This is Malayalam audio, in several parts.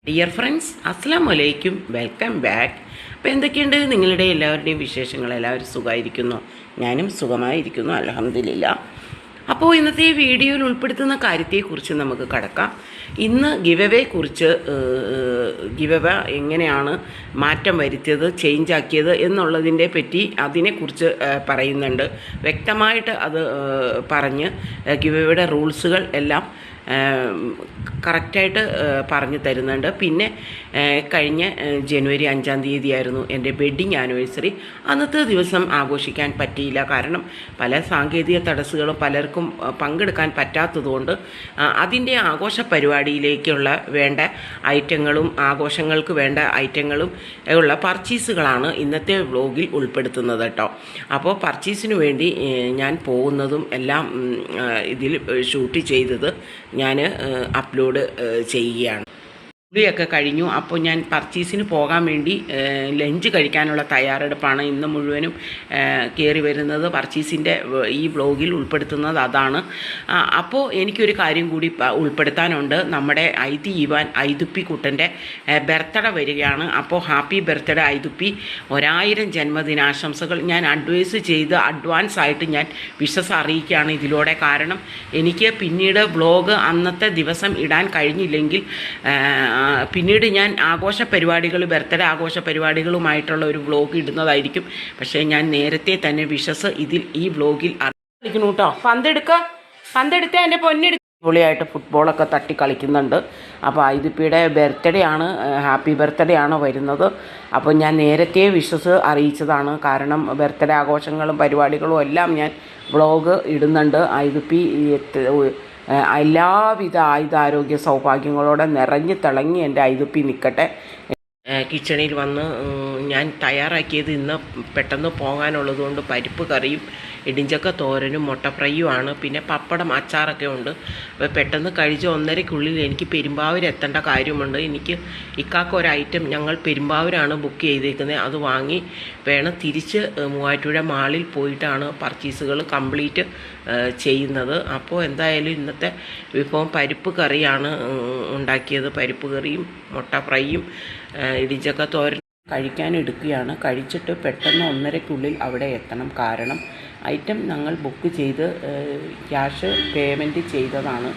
ഡിയർ ഫ്രണ്ട്സ്, അസ്സലാമു അലൈക്കും, വെൽക്കം ബാക്ക്. അപ്പോൾ എന്തൊക്കെയുണ്ട് നിങ്ങളുടെ എല്ലാവരുടെയും വിശേഷങ്ങൾ? എല്ലാവരും സുഖമായിരിക്കുന്നു? ഞാനും സുഖമായിരിക്കുന്നു, അൽഹംദുലില്ലാ. അപ്പോൾ ഇന്നത്തെ വീഡിയോയിൽ ഉൾപ്പെടുത്തുന്ന കാര്യത്തെക്കുറിച്ച് നമുക്ക് കടക്കാം. ഇന്ന് ഗിവവേക്കുറിച്ച് ഗിവവ എങ്ങനെയാണ് മാറ്റം വരുത്തിയത്, ചേഞ്ച് ആക്കിയത് എന്നുള്ളതിനെ പറ്റി അതിനെക്കുറിച്ച് പറയുന്നുണ്ട്. വ്യക്തമായിട്ട് അത് പറഞ്ഞ് ഗിവവയുടെ റൂൾസുകൾ എല്ലാം കറക്റ്റായിട്ട് പറഞ്ഞു തരുന്നുണ്ട്. പിന്നെ കഴിഞ്ഞ ജനുവരി 5-ാം തീയതിയായിരുന്നു എൻ്റെ വെഡ്ഡിങ് ആനിവേഴ്സറി. അന്നത്തെ ദിവസം ആഘോഷിക്കാൻ പറ്റിയില്ല. കാരണം പല സാങ്കേതിക തടസ്സങ്ങളും പലർക്കും പങ്കെടുക്കാൻ പറ്റാത്തതുകൊണ്ട് അതിൻ്റെ ആഘോഷ പരിപാടിയിലേക്കുള്ള വേണ്ട ഐറ്റങ്ങളും ആഘോഷങ്ങൾക്ക് വേണ്ട ഐറ്റങ്ങളും ഉള്ള പർച്ചേസുകളാണ് ഇന്നത്തെ വ്ലോഗിൽ ഉൾപ്പെടുത്തുന്നത് കേട്ടോ. അപ്പോൾ പർച്ചേസിന് വേണ്ടി ഞാൻ പോകുന്നതും എല്ലാം ഇതിൽ ഷൂട്ട് ചെയ്തത് ഞാൻ അപ്ലോഡ് ചെയ്യുകയാണ്. കുളിയൊക്കെ കഴിഞ്ഞു. അപ്പോൾ ഞാൻ പർച്ചേസിന് പോകാൻ വേണ്ടി ലഞ്ച് കഴിക്കാനുള്ള തയ്യാറെടുപ്പാണ്. ഇന്ന് മുഴുവനും കയറി വരുന്നത് പർച്ചേസിൻ്റെ ഈ വ്ലോഗിൽ ഉൾപ്പെടുത്തുന്നത് അതാണ്. അപ്പോൾ എനിക്കൊരു കാര്യം കൂടി ഉൾപ്പെടുത്താനുണ്ട്. നമ്മുടെ ഐതുപ്പി കുട്ടൻ്റെ ബർത്ത്ഡേ വരികയാണ്. അപ്പോൾ ഹാപ്പി ബർത്ത്ഡേ ഐതുപ്പി, 1000 ജന്മദിനാശംസകൾ ഞാൻ അഡ്വാൻസ് ആയിട്ട് ഞാൻ വിഷസ് അറിയിക്കുകയാണ് ഇതിലൂടെ. കാരണം എനിക്ക് പിന്നീട് വ്ലോഗ് അന്നത്തെ ദിവസം ഇടാൻ കഴിഞ്ഞില്ലെങ്കിൽ പിന്നീട് ഞാൻ ബർത്ത്ഡേ ആഘോഷ പരിപാടികളുമായിട്ടുള്ള ഒരു വ്ലോഗ് ഇടുന്നതായിരിക്കും. പക്ഷേ ഞാൻ നേരത്തെ തന്നെ വിഷസ് ഈ വ്ലോഗിൽ അറിയിക്കുന്നു കേട്ടോ. പന്തെടുത്ത് എൻ്റെ പൊന്നിയെടുത്ത് ഫുട്ബോളൊക്കെ തട്ടി കളിക്കുന്നുണ്ട്. അപ്പോൾ ഐതുപ്പിയുടെ ഹാപ്പി ബർത്ത്ഡേ ആണ് വരുന്നത്. അപ്പോൾ ഞാൻ നേരത്തെ വിഷസ് അറിയിച്ചതാണ്. കാരണം ബർത്ത്ഡേ ആഘോഷങ്ങളും പരിപാടികളും എല്ലാം ഞാൻ വ്ലോഗ് ഇടുന്നുണ്ട്. ഐതുപ്പി എല്ലാവിധ ആയുധാരോഗ്യ സൗഭാഗ്യങ്ങളോടെ നിറഞ്ഞു തിളങ്ങി എൻ്റെ ഐതുപ്പി നിൽക്കട്ടെ. കിച്ചണിൽ വന്ന് ഞാൻ തയ്യാറാക്കിയത് ഇന്ന് പെട്ടെന്ന് പോകാനുള്ളതുകൊണ്ട് പരിപ്പ് കറിയും ഇടിഞ്ചക്ക തോരനും മുട്ട ഫ്രൈയുമാണ്. പിന്നെ പപ്പടം അച്ചാറൊക്കെ ഉണ്ട്. അപ്പോൾ പെട്ടെന്ന് കഴിച്ച് 1:30-ക്കുള്ളിൽ എനിക്ക് പെരുമ്പാവൂർ എത്തേണ്ട കാര്യമുണ്ട്. എനിക്ക് ഇക്കാക്ക് ഒരു ഐറ്റം ഞങ്ങൾ പെരുമ്പാവൂരാണ് ബുക്ക് ചെയ്തേക്കുന്നത്. അത് വാങ്ങി വേണം തിരിച്ച് മൂവാറ്റുപുഴ മാളിൽ പോയിട്ടാണ് പർച്ചേസുകൾ കംപ്ലീറ്റ് ചെയ്യുന്നത്. അപ്പോൾ എന്തായാലും ഇന്നത്തെ വിഭവം പരിപ്പ് കറിയാണ് ഉണ്ടാക്കിയത്. പരിപ്പ് കറിയും മുട്ട ഫ്രൈയും ഇടിഞ്ചക്ക തോരൻ കഴിക്കാനെടുക്കുകയാണ്. കഴിച്ചിട്ട് പെട്ടെന്ന് 1:30-ക്കുള്ളിൽ അവിടെ എത്തണം. കാരണം ഐറ്റം ഞങ്ങൾ ബുക്ക് ചെയ്ത് ക്യാഷ് പേയ്മെൻറ്റ് ചെയ്തതാണ്.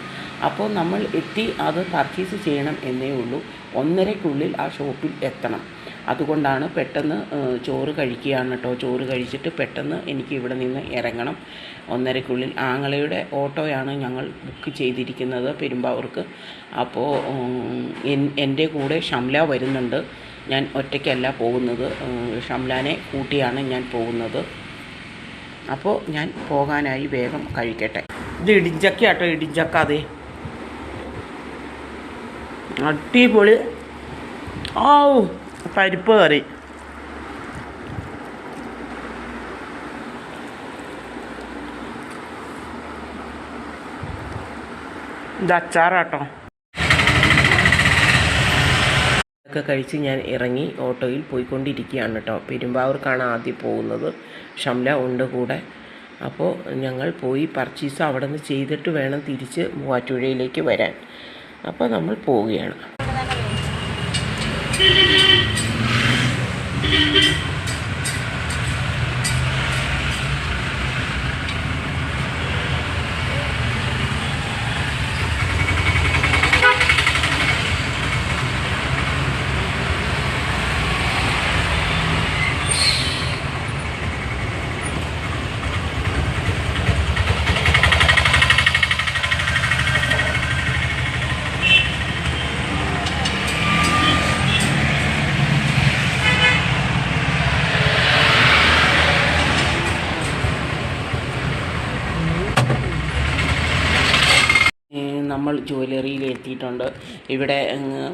അപ്പോൾ നമ്മൾ എത്തി അത് പർച്ചേസ് ചെയ്യണം എന്നേ ഉള്ളൂ. 1:30-ക്കുള്ളിൽ ആ ഷോപ്പിൽ എത്തണം. അതുകൊണ്ടാണ് പെട്ടെന്ന് ചോറ് കഴിക്കുകയാണ് കേട്ടോ. ചോറ് കഴിച്ചിട്ട് പെട്ടെന്ന് എനിക്ക് ഇവിടെ നിന്ന് ഇറങ്ങണം. 1:30-ക്കുള്ളിൽ ആങ്ങളയുടെ ഓട്ടോയാണ് ഞങ്ങൾ ബുക്ക് ചെയ്തിരിക്കുന്നത് പെരുമ്പാവൂർക്ക്. അപ്പോൾ എൻ്റെ കൂടെ ഷംല വരുന്നുണ്ട്. ഞാൻ ഒറ്റയ്ക്കല്ല പോകുന്നത്, ഷംലാനെ കൂട്ടിയാണ് ഞാൻ പോകുന്നത്. അപ്പോൾ ഞാൻ പോകാനായി വേഗം കഴിക്കട്ടെ. ഇത് ഇടിഞ്ചക്ക കേട്ടോ, ഇടിഞ്ചക്ക. അതെ, അടിപൊളി. പരിപ്പ് കറി. ഇത് അച്ചാറാട്ടോ. ഒക്കെ കഴിച്ച് ഞാൻ ഇറങ്ങി ഓട്ടോയിൽ പോയിക്കൊണ്ടിരിക്കുകയാണ് കേട്ടോ. പെരുമ്പാവൂർക്കാണ് ആദ്യം പോകുന്നത്. ഷംല ഉണ്ട് കൂടെ. അപ്പോൾ ഞങ്ങൾ പോയി പർച്ചേസ് അവിടെ നിന്ന് ചെയ്തിട്ട് വേണം തിരിച്ച് മൂവാറ്റുപുഴയിലേക്ക് വരാൻ. അപ്പോൾ നമ്മൾ പോവുകയാണ്. നമ്മൾ ജ്വല്ലറിയിൽ എത്തിയിട്ടുണ്ട്. ഇവിടെ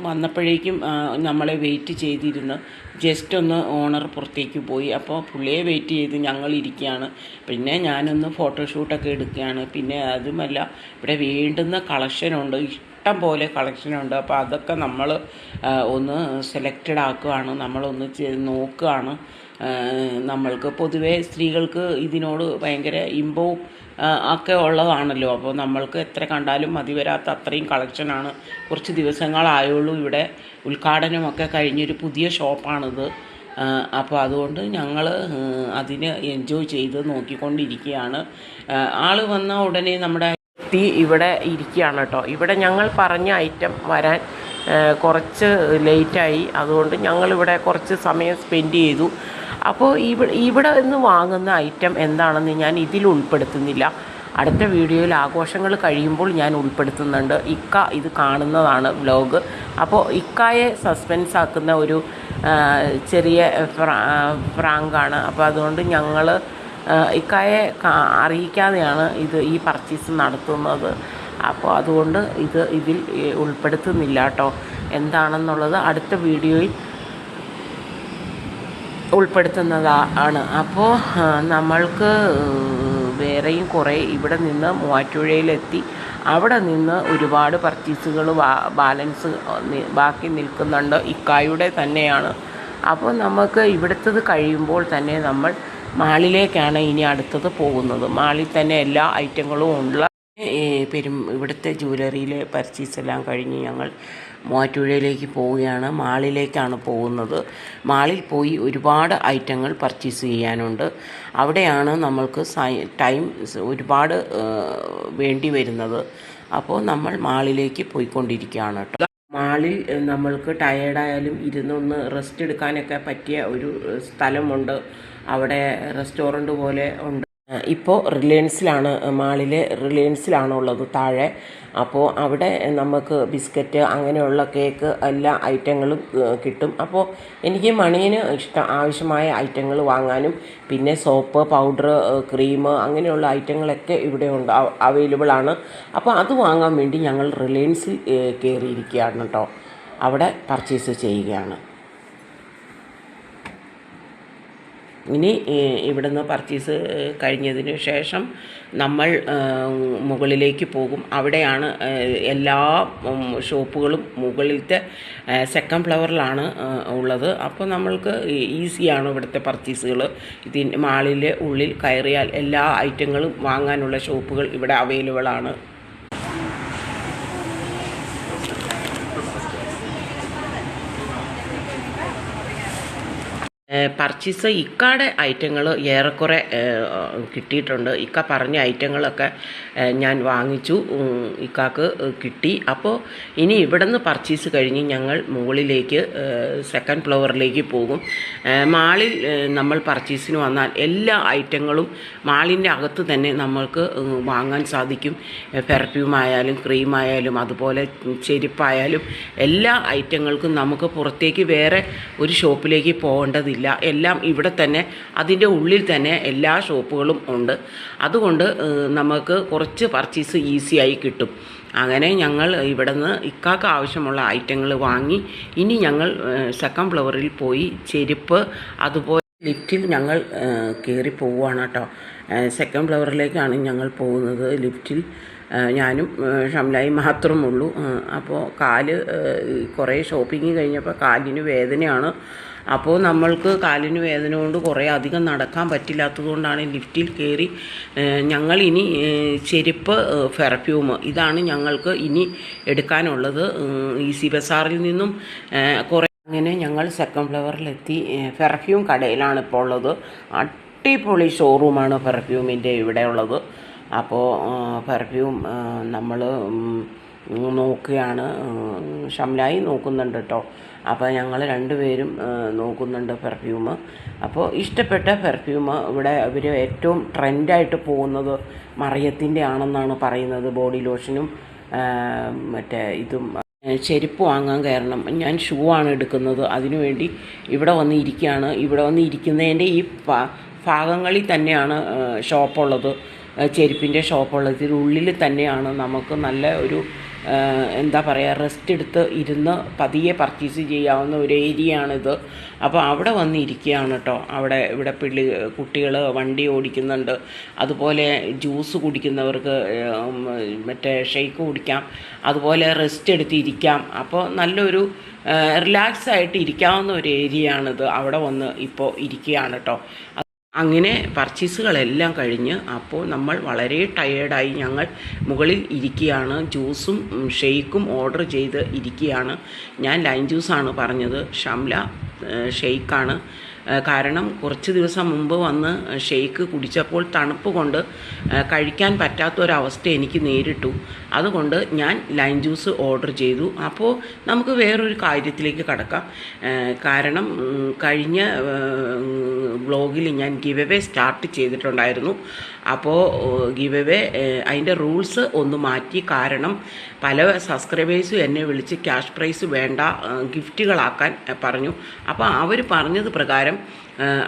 വന്നപ്പോഴേക്കും നമ്മളെ വെയിറ്റ് ചെയ്തിരുന്നു. ജസ്റ്റ് ഒന്ന് ഓണർ പുറത്തേക്ക് പോയി. അപ്പോൾ പുള്ളിയെ വെയിറ്റ് ചെയ്ത് ഞങ്ങളിരിക്കുകയാണ്. പിന്നെ ഞാനൊന്ന് ഫോട്ടോഷൂട്ടൊക്കെ എടുക്കുകയാണ്. പിന്നെ അതുമല്ല, ഇവിടെ വേണ്ടുന്ന കളക്ഷനുണ്ട്, ഇഷ്ടം പോലെ കളക്ഷനുണ്ട്. അപ്പോൾ അതൊക്കെ നമ്മൾ ഒന്ന് സെലക്റ്റഡ് ആക്കുകയാണ്, നമ്മളൊന്ന് നോക്കുകയാണ്. നമ്മൾക്ക് പൊതുവേ സ്ത്രീകൾക്ക് ഇതിനോട് ഭയങ്കര ഇമ്പവും ഒക്കെ ഉള്ളതാണല്ലോ. അപ്പോൾ നമ്മൾക്ക് എത്ര കണ്ടാലും മതി വരാത്ത അത്രയും കളക്ഷനാണ്. കുറച്ച് ദിവസങ്ങളായുള്ളൂ ഇവിടെ ഉദ്ഘാടനമൊക്കെ കഴിഞ്ഞൊരു പുതിയ ഷോപ്പാണിത്. അപ്പോൾ അതുകൊണ്ട് ഞങ്ങൾ അതിന് എൻജോയ് ചെയ്ത് നോക്കിക്കൊണ്ടിരിക്കുകയാണ്. ആൾ വന്ന ഉടനെ നമ്മുടെ ഇവിടെ ഇരിക്കുകയാണ് കേട്ടോ. ഇവിടെ ഞങ്ങൾ പറഞ്ഞ ഐറ്റം വരാൻ കുറച്ച് ലേറ്റായി. അതുകൊണ്ട് ഞങ്ങളിവിടെ കുറച്ച് സമയം സ്പെൻഡ് ചെയ്തു. അപ്പോൾ ഇവിടെ നിന്ന് വാങ്ങുന്ന ഐറ്റം എന്താണെന്ന് ഞാൻ ഇതിൽ ഉൾപ്പെടുത്തുന്നില്ല. അടുത്ത വീഡിയോയിൽ ആഘോഷങ്ങൾ കഴിയുമ്പോൾ ഞാൻ ഉൾപ്പെടുത്തുന്നുണ്ട്. ഇക്ക ഇത് കാണുന്നതാണ് വ്ലോഗ്. അപ്പോൾ ഇക്കായെ സസ്പെൻസ് ആക്കുന്ന ഒരു ചെറിയ പ്രാങ്കാണ്. അപ്പോൾ അതുകൊണ്ട് ഞങ്ങൾ ഇക്കായെ അറിയിക്കാതെയാണ് ഈ പർച്ചേസ് നടത്തുന്നത്. അപ്പോൾ അതുകൊണ്ട് ഇതിൽ ഉൾപ്പെടുത്തുന്നില്ല കേട്ടോ. എന്താണെന്നുള്ളത് അടുത്ത വീഡിയോയിൽ ഉൾപ്പെടുത്തുന്നതാണ്. അപ്പോൾ നമ്മൾക്ക് വേറെയും കുറേ ഇവിടെ നിന്ന് മൂവാറ്റുപുഴയിലെത്തി അവിടെ നിന്ന് ഒരുപാട് പർച്ചേസുകൾ ബാലൻസ് ബാക്കി നിൽക്കുന്നുണ്ട്. ഇക്കായുടെ തന്നെയാണ്. അപ്പോൾ നമുക്ക് ഇവിടുത്തത് കഴിയുമ്പോൾ തന്നെ നമ്മൾ മാളിലേക്കാണ് ഇനി അടുത്തത് പോകുന്നത്. മാളിൽ തന്നെ എല്ലാ ഐറ്റങ്ങളും ഉള്ള ഇവിടുത്തെ ജ്വല്ലറിയിലെ പർച്ചേസ് എല്ലാം കഴിഞ്ഞ് ഞങ്ങൾ മൂവാറ്റുപുഴയിലേക്ക് പോവുകയാണ്. മാളിലേക്കാണ് പോകുന്നത്. മാളിൽ പോയി ഒരുപാട് ഐറ്റങ്ങൾ പർച്ചേസ് ചെയ്യാനുണ്ട്. അവിടെയാണ് നമ്മൾക്ക് ടൈം ഒരുപാട് വേണ്ടി വരുന്നത്. അപ്പോൾ നമ്മൾ മാളിലേക്ക് പോയിക്കൊണ്ടിരിക്കുകയാണ് കേട്ടോ. മാളിൽ നമ്മൾക്ക് ടയേർഡായാലും ഇരുന്നൊന്ന് റെസ്റ്റ് എടുക്കാനൊക്കെ പറ്റിയ ഒരു സ്ഥലമുണ്ട്. അവിടെ റെസ്റ്റോറൻറ്റ് പോലെ ഉണ്ട്. ഇപ്പോൾ റിലയൻസിലാണ്, മാളിലെ റിലയൻസിലാണുള്ളത് താഴെ. അപ്പോൾ അവിടെ നമുക്ക് ബിസ്ക്കറ്റ് അങ്ങനെയുള്ള കേക്ക് എല്ലാ ഐറ്റങ്ങളും കിട്ടും. അപ്പോൾ എനിക്ക് മണിയന് ആവശ്യമായ ഐറ്റങ്ങൾ വാങ്ങാനും പിന്നെ സോപ്പ്, പൗഡർ, ക്രീം അങ്ങനെയുള്ള ഐറ്റങ്ങളൊക്കെ ഇവിടെ ഉണ്ട്, അവൈലബിൾ ആണ്. അപ്പോൾ അത് വാങ്ങാൻ വേണ്ടി ഞങ്ങൾ റിലയൻസിൽ കയറിയിരിക്കുകയാണ് കേട്ടോ. അവിടെ പർച്ചേസ് ചെയ്യുകയാണ്. ഇനി ഇവിടുന്ന് പർച്ചേസ് കഴിഞ്ഞതിന് ശേഷം നമ്മൾ മുകളിലേക്ക് പോകും. അവിടെയാണ് എല്ലാ ഷോപ്പുകളും മുകളിലത്തെ സെക്കൻഡ് ഫ്ലോറിലാണ് ഉള്ളത്. അപ്പോൾ നമ്മൾക്ക് ഈസിയാണ് ഇവിടുത്തെ പർച്ചേസുകൾ. മാളിലെ ഉള്ളിൽ കയറിയാൽ എല്ലാ ഐറ്റങ്ങളും വാങ്ങാനുള്ള ഷോപ്പുകൾ ഇവിടെ അവൈലബിൾ ആണ്. പർച്ചേസ് ഇക്കയുടെ ഐറ്റങ്ങൾ ഏറെക്കുറെ കിട്ടിയിട്ടുണ്ട്. ഇക്ക പറഞ്ഞ ഐറ്റങ്ങളൊക്കെ ഞാൻ വാങ്ങിച്ചു, ഇക്കാക്ക് കിട്ടി. അപ്പോൾ ഇനി ഇവിടെ നിന്ന് പർച്ചേസ് കഴിഞ്ഞ് ഞങ്ങൾ മുകളിലേക്ക് സെക്കൻഡ് ഫ്ലോറിലേക്ക് പോകും. മാളിൽ നമ്മൾ പർച്ചേസിന് വന്നാൽ എല്ലാ ഐറ്റങ്ങളും മാളിൻ്റെ അകത്ത് തന്നെ നമ്മൾക്ക് വാങ്ങാൻ സാധിക്കും. പെർഫ്യൂമായാലും ക്രീമായാലും അതുപോലെ ചെരുപ്പായാലും എല്ലാ ഐറ്റങ്ങൾക്കും നമുക്ക് പുറത്തേക്ക് വേറെ ഒരു ഷോപ്പിലേക്ക് പോകേണ്ടതില്ല. എല്ലാം ഇവിടെ തന്നെ അതിൻ്റെ ഉള്ളിൽ തന്നെ എല്ലാ ഷോപ്പുകളും ഉണ്ട്. അതുകൊണ്ട് നമുക്ക് കുറച്ച് പർച്ചേസ് ഈസിയായി കിട്ടും. അങ്ങനെ ഞങ്ങൾ ഇവിടെ നിന്ന് ഇക്കാക്ക് ആവശ്യമുള്ള ഐറ്റങ്ങൾ വാങ്ങി ഇനി ഞങ്ങൾ സെക്കൻഡ് ഫ്ലോറിൽ പോയി ചെരുപ്പ് അതുപോലെ ലിഫ്റ്റിൽ ഞങ്ങൾ കയറി പോവുകയാണ് കേട്ടോ. സെക്കൻഡ് ഫ്ലോറിലേക്കാണ് ഞങ്ങൾ പോകുന്നത്. ലിഫ്റ്റിൽ ഞാനും ഷംലായി മാത്രമുള്ളൂ. അപ്പോൾ കുറേ ഷോപ്പിംഗ് കഴിഞ്ഞപ്പോൾ കാലിന് വേദനയാണ്. അപ്പോൾ നമ്മൾക്ക് കാലിന് വേദന കൊണ്ട് കുറേ അധികം നടക്കാൻ പറ്റില്ലാത്തത് കൊണ്ടാണ് ലിഫ്റ്റിൽ കയറി ഞങ്ങളിനി ചെരുപ്പ്, പെർഫ്യൂം ഇതാണ് ഞങ്ങൾക്ക് ഇനി എടുക്കാനുള്ളത്. ഈസി ബസാറിൽ നിന്നും കുറേ അങ്ങനെ ഞങ്ങൾ സെക്കൻഡ് ഫ്ലോറിലെത്തി. പെർഫ്യൂം കടയിലാണ് ഇപ്പോൾ ഉള്ളത്. അടിപൊളി ഷോറൂമാണ് പെർഫ്യൂമിൻ്റെ ഇവിടെ ഉള്ളത്. അപ്പോൾ പെർഫ്യൂം നമ്മൾ നോക്കുകയാണ്. ഷംലായി നോക്കുന്നുണ്ട് കേട്ടോ. അപ്പോൾ ഞങ്ങൾ രണ്ടുപേരും നോക്കുന്നുണ്ട് പെർഫ്യൂം. അപ്പോൾ ഇഷ്ടപ്പെട്ട പെർഫ്യൂം ഇവിടെ അവർ ഏറ്റവും ട്രെൻഡായിട്ട് പോകുന്നത് മറിയത്തിൻ്റെ ആണെന്നാണ് പറയുന്നത്. ബോഡി ലോഷനും ഇതും ചെരുപ്പ് വാങ്ങാൻ കയറണം. ഞാൻ ഷൂ ആണ് എടുക്കുന്നത്. അതിനുവേണ്ടി ഇവിടെ വന്ന് ഇരിക്കുകയാണ്. ഇവിടെ വന്ന് ഇരിക്കുന്നതിൻ്റെ ഈ ഭാഗങ്ങളിൽ തന്നെയാണ് ഷോപ്പുള്ളത്, ചെരുപ്പിൻ്റെ ഷോപ്പുള്ളത്. ഇതിനുള്ളിൽ തന്നെയാണ് നമുക്ക് നല്ല ഒരു എന്താ പറയുക, റെസ്റ്റ് എടുത്ത് ഇരുന്ന് പതിയെ പർച്ചേസ് ചെയ്യാവുന്ന ഒരു ഏരിയയാണിത്. അപ്പോൾ അവിടെ വന്നിരിക്കുകയാണ് കേട്ടോ. ഇവിടെ കുട്ടികൾ വണ്ടി ഓടിക്കുന്നുണ്ട്. അതുപോലെ ജ്യൂസ് കുടിക്കുന്നവർക്ക് ഷെയ്ക്ക് കുടിക്കാം. അതുപോലെ റെസ്റ്റ് എടുത്ത് ഇരിക്കാം. അപ്പോൾ നല്ലൊരു റിലാക്സ് ആയിട്ട് ഇരിക്കാവുന്ന ഒരു ഏരിയയാണിത്. അവിടെ വന്ന് ഇപ്പോൾ ഇരിക്കുകയാണ് കേട്ടോ. അങ്ങനെ പർച്ചേസുകളെല്ലാം കഴിഞ്ഞ് അപ്പോൾ നമ്മൾ വളരെ ടയേർഡായി ഞങ്ങൾ മുകളിൽ ഇരിക്കുകയാണ്. ജ്യൂസും ഷെയ്ക്കും ഓർഡർ ചെയ്ത് ഇരിക്കുകയാണ്. ഞാൻ ലൈം ജ്യൂസാണ് പറഞ്ഞത്, ഷംല ഷെയ്ക്കാണ്. കാരണം കുറച്ച് ദിവസം മുമ്പ് വന്ന് ഷെയ്ക്ക് കുടിച്ചപ്പോൾ തണുപ്പ് കൊണ്ട് കഴിക്കാൻ പറ്റാത്തൊരവസ്ഥ എനിക്ക് നേരിട്ടു. അതുകൊണ്ട് ഞാൻ ലൈം ജ്യൂസ് ഓർഡർ ചെയ്തു. അപ്പോൾ നമുക്ക് വേറൊരു കാര്യത്തിലേക്ക് കടക്കാം. കാരണം കഴിഞ്ഞ വ്ളോഗിൽ ഞാൻ ഗിവ് അവേ സ്റ്റാർട്ട് ചെയ്തിട്ടുണ്ടായിരുന്നു. അപ്പോൾ ഗിവ് അവേ അതിൻ്റെ റൂൾസ് ഒന്ന് മാറ്റി. കാരണം പല സബ്സ്ക്രൈബേഴ്സും എന്നെ വിളിച്ച് ക്യാഷ് പ്രൈസ് വേണ്ട, ഗിഫ്റ്റുകളാക്കാൻ പറഞ്ഞു. അപ്പോൾ അവർ പറഞ്ഞത് പ്രകാരം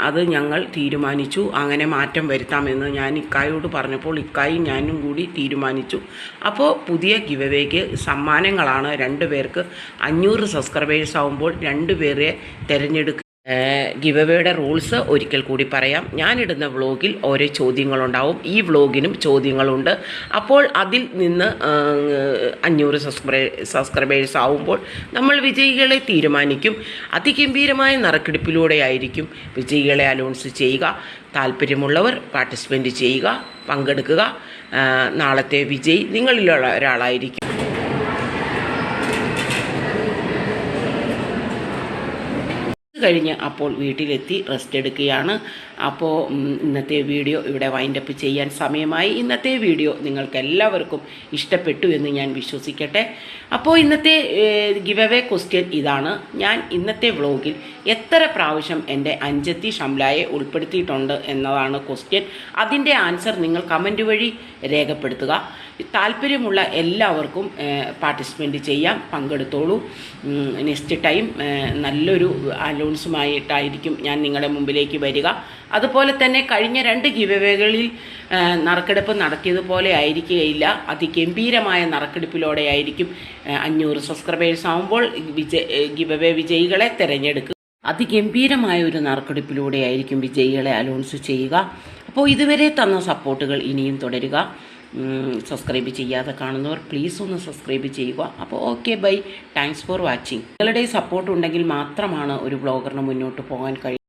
അത് ഞങ്ങൾ തീരുമാനിച്ചു. അങ്ങനെ മാറ്റം വരുത്താമെന്ന് ഞാൻ ഇക്കായോട് പറഞ്ഞപ്പോൾ ഇക്കായും ഞാനും കൂടി തീരുമാനിച്ചു. അപ്പോൾ പുതിയ ഗിവ് അവേക്ക് സമ്മാനങ്ങളാണ്. 2 പേർക്ക് 500 സബ്സ്ക്രൈബേഴ്സ് ആകുമ്പോൾ 2 പേരെ തിരഞ്ഞെടുക്കുക. ഗിവ് അവേയുടെ റൂൾസ് ഒരിക്കൽ കൂടി പറയാം. ഞാനിടുന്ന വ്ളോഗിൽ ഓരോ ചോദ്യങ്ങളുണ്ടാവും. ഈ വ്ളോഗിനും ചോദ്യങ്ങളുണ്ട്. അപ്പോൾ അതിൽ നിന്ന് 500 സബ്സ്ക്രൈബേഴ്സ് ആവുമ്പോൾ നമ്മൾ വിജയികളെ തീരുമാനിക്കും. അതിഗംഭീരമായ നറുക്കെടുപ്പിലൂടെ ആയിരിക്കും വിജയികളെ അനൗൺസ് ചെയ്യുക. താല്പര്യമുള്ളവർ പാർട്ടിസിപ്പേറ്റ് ചെയ്യുക, പങ്കെടുക്കുക. നാളത്തെ വിജയി നിങ്ങളിലുള്ള ഒരാളായിരിക്കും. കഴിഞ്ഞ് അപ്പോൾ വീട്ടിലെത്തി റെസ്റ്റ് എടുക്കുകയാണ്. അപ്പോൾ ഇന്നത്തെ വീഡിയോ ഇവിടെ വൈൻഡപ്പ് ചെയ്യാൻ സമയമായി. ഇന്നത്തെ വീഡിയോ നിങ്ങൾക്ക് എല്ലാവർക്കും ഇഷ്ടപ്പെട്ടു എന്ന് ഞാൻ വിശ്വസിക്കട്ടെ. അപ്പോൾ ഇന്നത്തെ ഗിവ് അവേ ക്വസ്റ്റ്യൻ ഇതാണ്. ഞാൻ ഇന്നത്തെ വ്ളോഗിൽ എത്ര പ്രാവശ്യം എൻ്റെ അഞ്ചത്തി ഷംലയെ ഉൾപ്പെടുത്തിയിട്ടുണ്ട് എന്നതാണ് ക്വസ്റ്റ്യൻ. അതിൻ്റെ ആൻസർ നിങ്ങൾ കമൻറ്റ് വഴി രേഖപ്പെടുത്തുക. താല്പര്യമുള്ള എല്ലാവർക്കും പാർട്ടിസിപ്പേറ്റ് ചെയ്യാം, പങ്കെടുത്തോളൂ. നെക്സ്റ്റ് ടൈം നല്ലൊരു അനൗൺസുമായിട്ടായിരിക്കും ഞാൻ നിങ്ങളുടെ മുമ്പിലേക്ക് വരിക. അതുപോലെ തന്നെ കഴിഞ്ഞ 2 ഗിവ് അവേകളിൽ നറുക്കെടുപ്പ് നടത്തിയതുപോലെ ആയിരിക്കുകയില്ല. അതിഗംഭീരമായ നറുക്കെടുപ്പിലൂടെ ആയിരിക്കും 500 സബ്സ്ക്രൈബേഴ്സ് ആകുമ്പോൾ ഗിവ് അവേ വിജയികളെ തിരഞ്ഞെടുക്കുക. അതിഗംഭീരമായ ഒരു നറുക്കെടുപ്പിലൂടെ ആയിരിക്കും വിജയികളെ അനൗൺസ് ചെയ്യുക. അപ്പോൾ ഇതുവരെ തന്ന സപ്പോർട്ടുകൾ ഇനിയും തുടരുക. സബ്സ്ക്രൈബ് ചെയ്യാതെ കാണുന്നവർ പ്ലീസ് ഒന്ന് സബ്സ്ക്രൈബ് ചെയ്യുക. അപ്പോൾ okay, bye, thanks for watching. നിങ്ങളുടെ സപ്പോർട്ട് ഉണ്ടെങ്കിൽ മാത്രമാണ് ഒരു ബ്ലോഗറിന് മുന്നോട്ട് പോകാൻ കഴിയും.